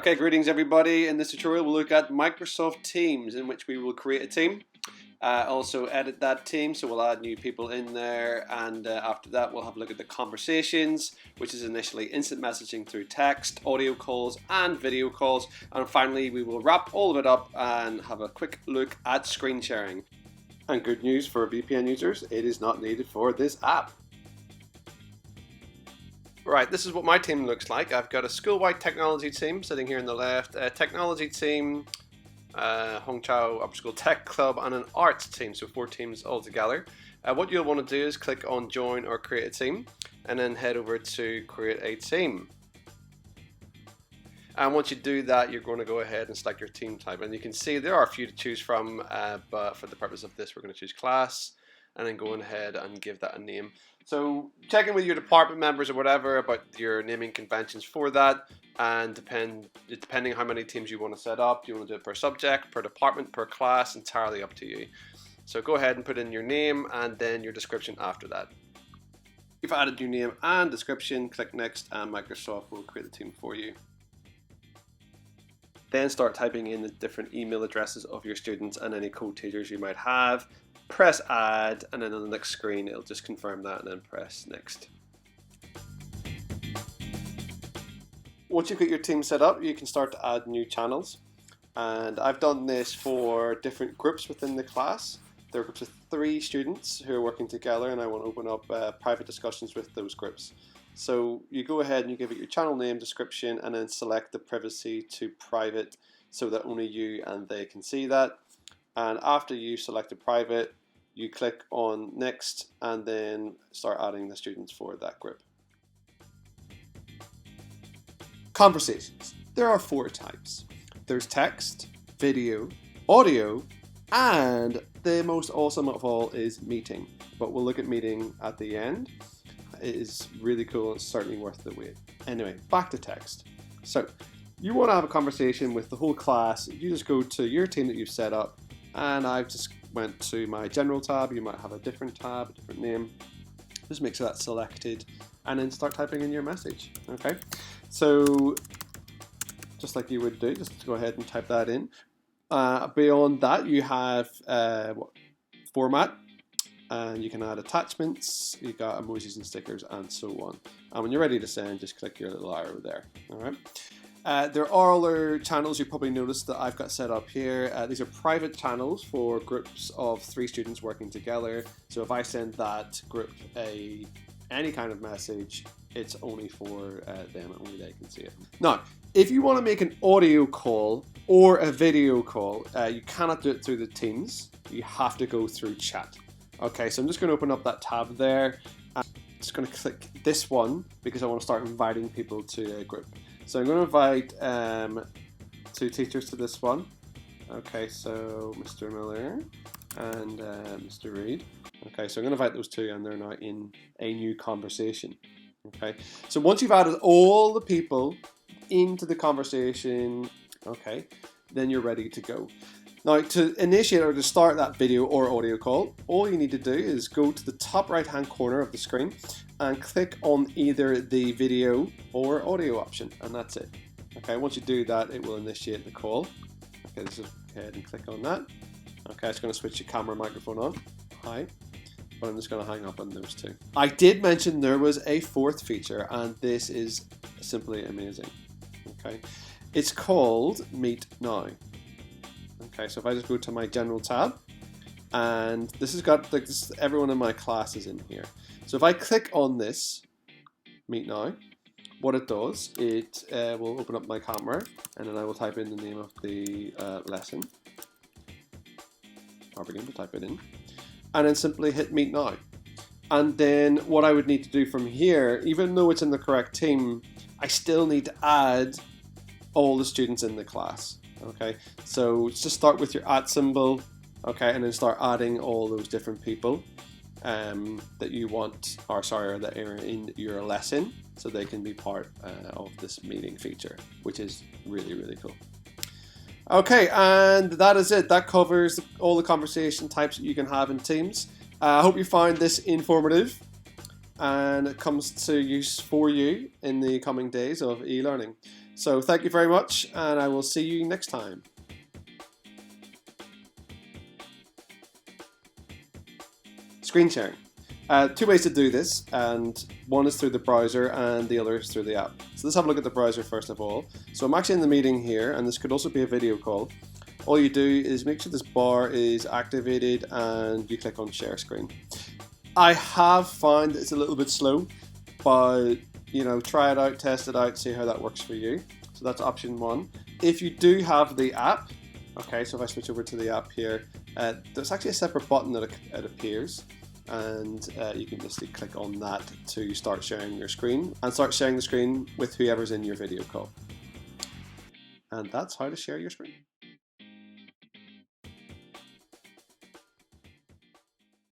Okay, greetings everybody. In this tutorial we'll look at Microsoft Teams, in which we will create a team, also edit that team, so we'll add new people in there, and after that we'll have a look at the conversations, which is initially instant messaging through text, audio calls and video calls, and finally we will wrap all of it up and have a quick look at screen sharing. And good news for VPN users, it is not needed for this app. Right, this is what my team looks like. I've got a school-wide technology team sitting here on the left, a technology team, Hongqiao Upper School Tech Club, and an arts team, so 4 teams all together. What you'll want to do is click on join or create a team, and then head over to create a team. And once you do that, you're going to go ahead and select your team type, and you can see there are a few to choose from, but for the purpose of this we're going to choose class, and then go ahead and give that a name. So check in with your department members or whatever about your naming conventions for that, and depending how many teams you want to set up, do you want to do it per subject, per department, per class, entirely up to you. So go ahead and put in your name and then your description after that. You've added your name and description, click next and Microsoft will create the team for you. Then start typing in the different email addresses of your students and any co-teachers you might have. Press add, and then on the next screen it'll just confirm that, and then press next. Once you've got your team set up, you can start to add new channels, and I've done this for different groups within the class. There are groups of 3 students who are working together, and I want to open up private discussions with those groups. So you go ahead and you give it your channel name, description, and then select the privacy to private so that only you and they can see that. And after you selected private, you click on next and then start adding the students for that group. Conversations. There are 4 types. There's text, video, audio, and the most awesome of all is meeting. But we'll look at meeting at the end. It is really cool. It's certainly worth the wait. Anyway, back to text. So you want to have a conversation with the whole class. You just go to your team that you've set up, and I've just went to my general tab. You might have a different tab, a different name. Just make sure that's selected and then start typing in your message. Okay, so just like you would do, just go ahead and type that in. Beyond that, you have format, and you can add attachments. You got emojis and stickers and so on. And when you're ready to send, just click your little arrow there. All right. There are other channels you probably noticed that I've got set up here. These are private channels for groups of 3 students working together. So if I send that group any kind of message, it's only for them, only they can see it. Now, if you want to make an audio call or a video call, you cannot do it through the Teams. You have to go through chat. Okay, so I'm just going to open up that tab there. I'm just going to click this one because I want to start inviting people to a group. So I'm going to invite 2 teachers to this one. Okay, so Mr. Miller and Mr. Reed. Okay, so I'm going to invite those 2, and they're now in a new conversation. Okay, so once you've added all the people into the conversation, okay, then you're ready to go. Now, to initiate or to start that video or audio call, all you need to do is go to the top right hand corner of the screen and click on either the video or audio option, and that's it. Okay, once you do that, it will initiate the call. Okay, let's just go ahead and click on that. Okay, it's going to switch the camera and microphone on. Hi. But I'm just going to hang up on those 2. I did mention there was a 4th feature, and this is simply amazing. Okay, it's called Meet Now. Okay, so if I just go to my general tab, and this has got everyone in my class is in here. So if I click on this Meet Now, what it does, it will open up my camera, and then I will type in the name of the lesson. I'll begin to type it in, and then simply hit Meet Now. And then what I would need to do from here, even though it's in the correct team, I still need to add all the students in the class. Okay, so just start with your @ symbol, okay, and then start adding all those different people that you want, or that are in your lesson, so they can be part of this meeting feature, which is really, really cool. Okay, and that is it. That covers all the conversation types that you can have in Teams. I hope you find this informative, and it comes to use for you in the coming days of e-learning. So thank you very much, and I will see you next time. Screen sharing. Two ways to do this, and one is through the browser and the other is through the app. So let's have a look at the browser first of all. So I'm actually in the meeting here, and this could also be a video call. All you do is make sure this bar is activated and you click on share screen. I have found it's a little bit slow, but try it out, test it out, see how that works for you. So that's option one. If you do have the app, okay, so if I switch over to the app here, there's actually a separate button that it appears. And you can just click on that to start sharing your screen and start sharing the screen with whoever's in your video call. And that's how to share your screen.